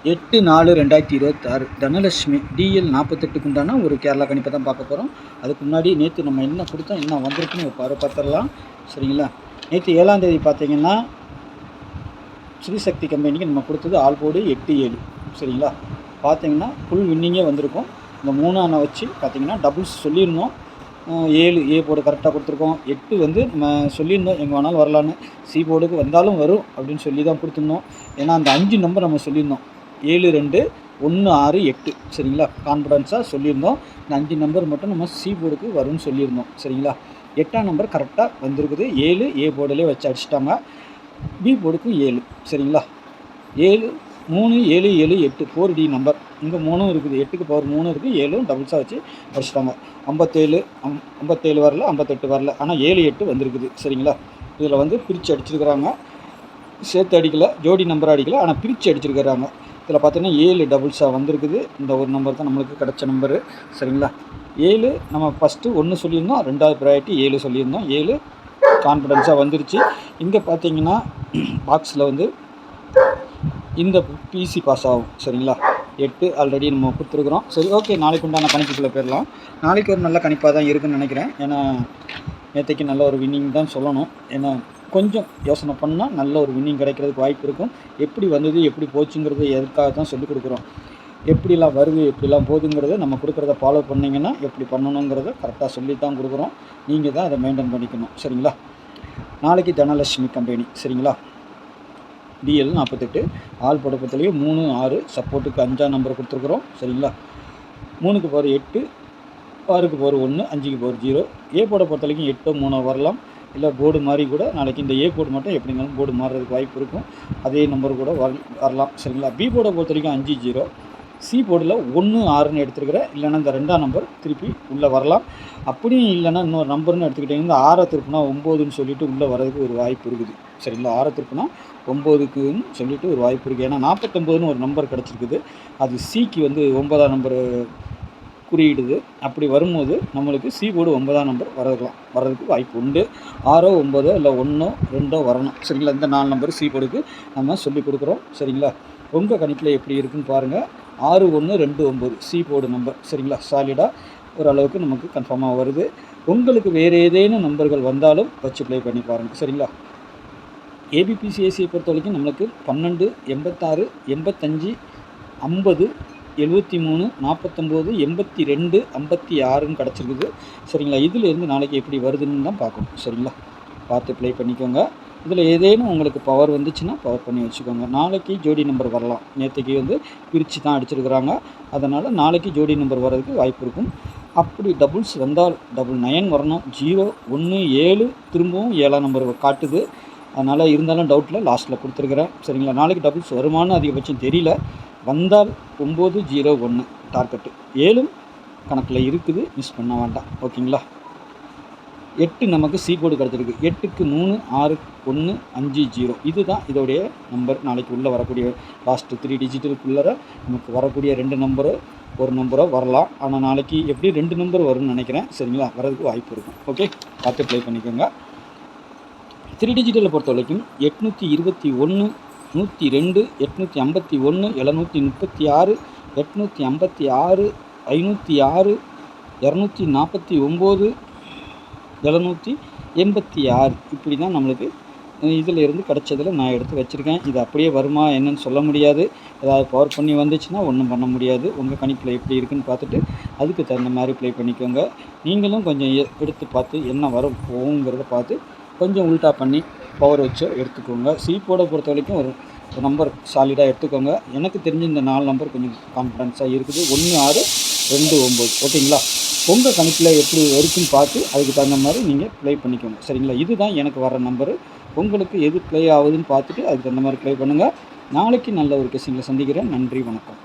8/4/2026 Dhanalakshmi TL 48க்கு உண்டான ஒரு கேரளா கணிப்பை தான் பார்க்க போகிறோம். அதுக்கு முன்னாடி நேற்று நம்ம என்ன கொடுத்தோம், என்ன வந்திருக்குன்னு ஒரு பார்த்துடலாம். சரிங்களா? நேற்று 7ஆம் தேதி பார்த்தீங்கன்னா ஸ்ரீசக்தி கம்பெனிக்கு நம்ம கொடுத்தது ஆல் போர்டு 8-7. சரிங்களா? பார்த்தீங்கன்னா ஃபுல் வின்னிங்கே வந்திருக்கும். இந்த 3 வச்சு பார்த்தீங்கன்னா டபுள்ஸ் சொல்லியிருந்தோம். 7 ஏ போர்டு கரெக்டாக கொடுத்துருக்கோம். 8 வந்து நம்ம சொல்லியிருந்தோம் எங்கே வேணாலும் வரலான்னு. சி போர்டுக்கு வந்தாலும் வரும் அப்படின்னு சொல்லி தான் கொடுத்துருந்தோம். ஏன்னா அந்த 5 நம்பர் நம்ம சொல்லியிருந்தோம். 7 2 1 6 8. சரிங்களா? கான்ஃபிடன்ஸாக சொல்லியிருந்தோம். இந்த 5 நம்பர் மட்டும் நம்ம சி போர்டுக்கு வரும்னு சொல்லியிருந்தோம். சரிங்களா? 8ஆம் நம்பர் கரெக்டாக வந்திருக்குது. 7 ஏ போர்டிலே வச்சு அடிச்சிட்டாங்க. பி போர்டுக்கும் 7. சரிங்களா? 7 3 7 7 8 4D நம்பர். இங்கே 3 இருக்குது. 8க்கு பவர் 3 இருக்குது. 7 டபுள்ஸாக வச்சு அடிச்சிட்டாங்க. 57 வரல, 58 வரல. ஆனால் 7 8 வந்திருக்குது. சரிங்களா? இதில் வந்து பிரித்து அடிச்சிருக்கிறாங்க. சேர்த்து அடிக்கலை, ஜோடி நம்பர் அடிக்கலை, ஆனால் பிரித்து அடிச்சிருக்கிறாங்க. இதில் பார்த்தீங்கன்னா 7 டபுள்ஸாக வந்திருக்குது. இந்த ஒரு நம்பர் தான் நம்மளுக்கு கிடச்ச நம்பரு. சரிங்களா? 7 நம்ம ஃபஸ்ட்டு 1 சொல்லியிருந்தோம். 2வது ப்ரையாரிட்டி 7 சொல்லியிருந்தோம். 7 கான்ஃபிடன்ஸாக வந்துருச்சு. இங்கே பார்த்தீங்கன்னா பாக்ஸில் வந்து இந்த பிசி பாஸ் ஆகும். சரிங்களா? 8 ஆல்ரெடி நம்ம கொடுத்துருக்குறோம். சரி, ஓகே. நாளைக்கு உண்டான கணிப்புக்குள்ளே போயிடலாம். நாளைக்கு ஒரு நல்ல கணிப்பாக தான் இருக்குதுன்னு நினைக்கிறேன். ஏன்னா நேற்றைக்கு நல்ல ஒரு வின்னிங் தான் சொல்லணும். ஏன்னா கொஞ்சம் யோசனை பண்ணால் நல்ல ஒரு வின்னிங் கிடைக்கிறதுக்கு வாய்ப்பு இருக்கும். எப்படி வந்தது, எப்படி போச்சுங்கிறது எதுக்காக தான் சொல்லிக் கொடுக்குறோம். எப்படிலாம் வருது, எப்படிலாம் போகுதுங்கிறத நம்ம கொடுக்குறத ஃபாலோ பண்ணிங்கன்னா எப்படி பண்ணணுங்கிறத கரெக்டாக சொல்லி தான் கொடுக்குறோம். நீங்கள் தான் அதை மெயின்டைன் பண்ணிக்கணும். சரிங்களா? நாளைக்கு தனலட்சுமி கம்பெனி. சரிங்களா? டிஎல் 48 ஆல் படப்பத்துலேயும் 3 6 சப்போர்ட்டுக்கு 5ஆம் நம்பர் கொடுத்துருக்குறோம். சரிங்களா? 3க்கு பவர் 8, 6க்கு பவர் 1, 5க்கு பவர் 0. ஏ போர்டை பொறுத்த வரைக்கும் 8 3 வரலாம். இல்லை போர்டு மாதிரி கூட நாளைக்கு இந்த ஏ போர்டு மட்டும் எப்படி இருந்தாலும் போர்டு மாறுறதுக்கு வாய்ப்பு இருக்கும். அதே நம்பர் கூட வரலாம். சரிங்களா? பி போர்டை பொறுத்த வரைக்கும் 5 0. சி போர்டில் 1 6ன்னு எடுத்துருக்கிறேன். இல்லைன்னா இந்த 2ஆம் நம்பர் திருப்பி உள்ளே வரலாம். அப்படியும் இல்லைன்னா இன்னொரு நம்பர்னு எடுத்துக்கிட்டிங்கன்னா 6 திருப்புனா 9ன்னு சொல்லிட்டு உள்ளே வர்றதுக்கு ஒரு வாய்ப்பு இருக்குது. சரிங்களா? 6 திருப்புனா 9க்குன்னு சொல்லிட்டு ஒரு வாய்ப்பு இருக்குது. ஏன்னா 49ன்னு ஒரு நம்பர் கிடச்சிருக்குது. அது சிக்கு வந்து 9ஆம் நம்பர் குறியிடுது. அப்படி வரும்போது நம்மளுக்கு சி போர்டு 9ஆம் நம்பர் வர்றதுக்கு வாய்ப்பு உண்டு. 6 9 இல்லை 1 2 வரணும். சரிங்களா? இந்த 4 நம்பர் சி போர்டுக்கு நம்ம சொல்லி கொடுக்குறோம். சரிங்களா? உங்கள் கணிப்பில் எப்படி இருக்குன்னு பாருங்கள். 6 1 2 9 சி போர்டு நம்பர். சரிங்களா? சாலிடாக ஓரளவுக்கு நமக்கு கன்ஃபார்மாக வருது. உங்களுக்கு வேறு ஏதேனும் நம்பர்கள் வந்தாலும் வச்சு ப்ளே பண்ணி பாருங்கள். சரிங்களா? ஏபிபிசிஎஸ்சியை பொறுத்த வரைக்கும் நம்மளுக்கு 12 86 85 50 73 49 82 56ன்னு கிடச்சிருக்குது. சரிங்களா? இதிலேருந்து நாளைக்கு எப்படி வருதுன்னு தான் பார்க்கணும். சரிங்களா? பார்த்து ப்ளே பண்ணிக்கோங்க. இதில் ஏதேனும் உங்களுக்கு பவர் வந்துச்சுன்னா பவர் பண்ணி வச்சுக்கோங்க. நாளைக்கு ஜோடி நம்பர் வரலாம். நேற்றுக்கு வந்து பிரித்து தான் அடிச்சிருக்கிறாங்க. அதனால் நாளைக்கு ஜோடி நம்பர் வர்றதுக்கு வாய்ப்பு இருக்கும். அப்படி டபுள்ஸ் வந்தால் 9 வரணும். 0 1 7 திரும்பவும் 7ஆம் நம்பர் காட்டுது. அதனால் இருந்தாலும் டவுட்டில் லாஸ்ட்டில் கொடுத்துருக்குறேன். சரிங்களா? நாளைக்கு டபுள்ஸ் வருமானு அதிகபட்சம் தெரியல. வந்தால் 9 0 1 டார்கெட்டு. 7 கணக்கில் இருக்குது. மிஸ் பண்ண வேண்டாம். ஓகேங்களா? 8 நமக்கு சி போர்டு கிடச்சிருக்கு. 8க்கு 3 6 1 5 0. இதுதான் இதோடைய நம்பர். நாளைக்கு உள்ளே வரக்கூடிய லாஸ்ட்டு 3 டிஜிட்டலுக்குள்ளே நமக்கு வரக்கூடிய 2 நம்பரோ ஒரு நம்பரோ வரலாம். ஆனால் நாளைக்கு எப்படி 2 நம்பர் வரும்னு நினைக்கிறேன். சரிங்களா? வரதுக்கு வாய்ப்பு இருக்கும். ஓகே, பார்த்து ப்ளே பண்ணிக்கோங்க. 3 டிஜிட்டலை பொறுத்த வரைக்கும் 821 102 851 736 856 506 249 786 இப்படி தான் நம்மளுக்கு இதில் இருந்து கிடச்சதில் நான் எடுத்து வச்சுருக்கேன். இது அப்படியே வருமா என்னன்னு சொல்ல முடியாது. ஏதாவது பவர் பண்ணி வந்துச்சுன்னா ஒன்றும் பண்ண முடியாது. உங்கள் கணிப்பில் எப்படி இருக்குன்னு பார்த்துட்டு அதுக்கு தகுந்த மாதிரி ப்ளே பண்ணிக்கோங்க. நீங்களும் கொஞ்சம் எடுத்து பார்த்து என்ன வரும் போகுங்கிறத பார்த்து கொஞ்சம் உல்ட்டா பண்ணி பவர் வச்சு எடுத்துக்கோங்க. சி போர்டை பொறுத்த வரைக்கும் ஒரு நம்பர் சாலிடாக எடுத்துக்கோங்க. எனக்கு தெரிஞ்சு இந்த 4 நம்பர் கொஞ்சம் கான்ஃபிடன்ஸாக இருக்குது. 1 6 2 9. ஓகேங்களா? உங்கள் கணிப்பில் எப்படி இருக்குன்னு பார்த்து அதுக்கு தகுந்த மாதிரி நீங்கள் ப்ளே பண்ணிக்கோங்க. சரிங்களா? இதுதான் எனக்கு வர நம்பரு. உங்களுக்கு எது ப்ளே ஆகுதுன்னு பார்த்துட்டு அதுக்கு தகுந்த மாதிரி ப்ளே பண்ணுங்கள். நாளைக்கு நல்ல ஒரு கெஸ்ஸிங்கில் சந்திக்கிறேன். நன்றி, வணக்கம்.